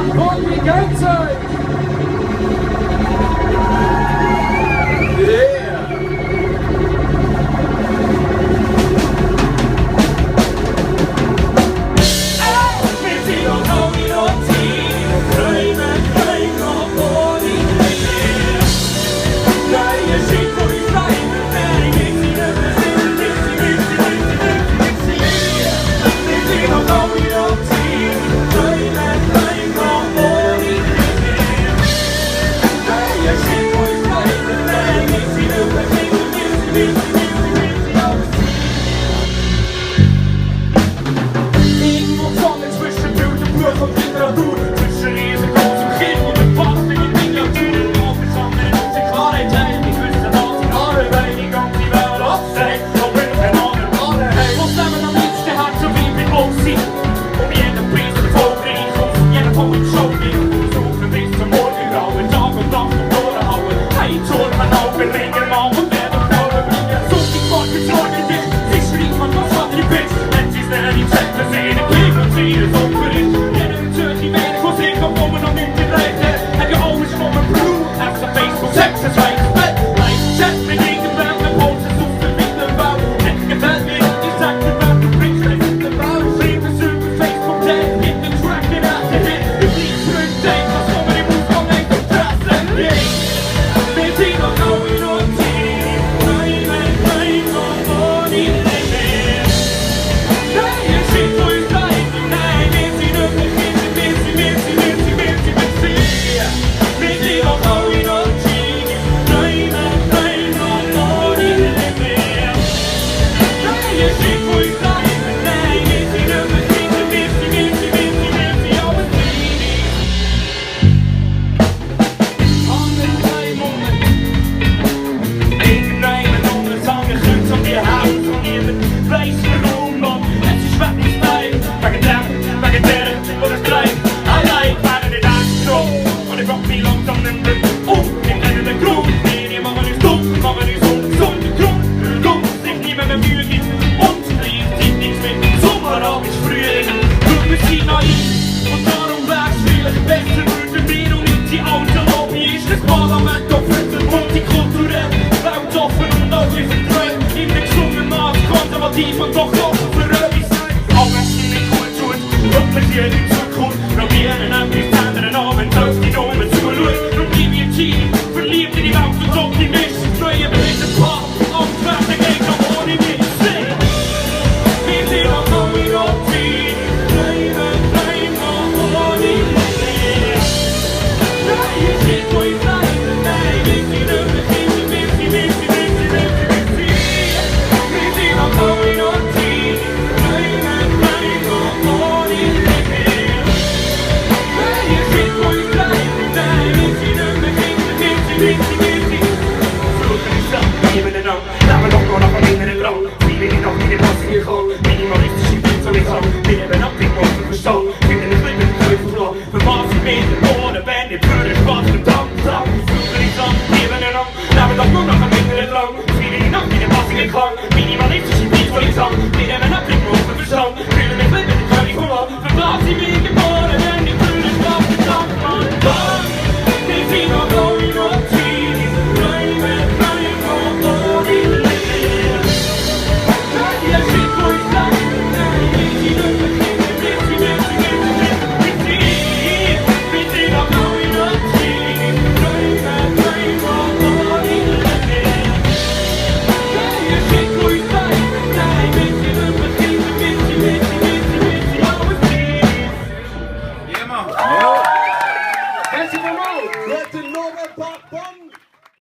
Kommt die ganze! Yeah! Und doch offen für etwas Neues. Auch wenn es nicht gut tut, wird man hier in die Zukunft probieren, an die anderen Abend auf die Nummer zu schauen. Und gib mir Team, verliebt in die Welt und Optimist. Neue Berichte, Paar, und werden geht noch ohne mich. Wir sind auch noch in Optimist. Bleiben noch ohne mich. Neue Shit, wo ich bleibe, nein, wir sind minimalistische Bild soll ich haben. Wir leben ab, ich muss verstehen. Finden das Leben in Teufel noch. Für was ich mit der Bohne bin, ich würde Spaß und Tanz haben. Suche nicht an, leben nicht an. Leben doch nur noch ein bisschen entlang. Friede die Nacht in den passigen Klang. Minimalistische Bild soll ich haben. Wir leben ab, ich muss verstehen. Fühle mich Leben in Teufel noch. Für was ich mit geboren bin, ich würde Spaß und Tanz haben. Wir sind noch neu und Teenies. Bleiben noch ohne Leben. Merci beaucoup.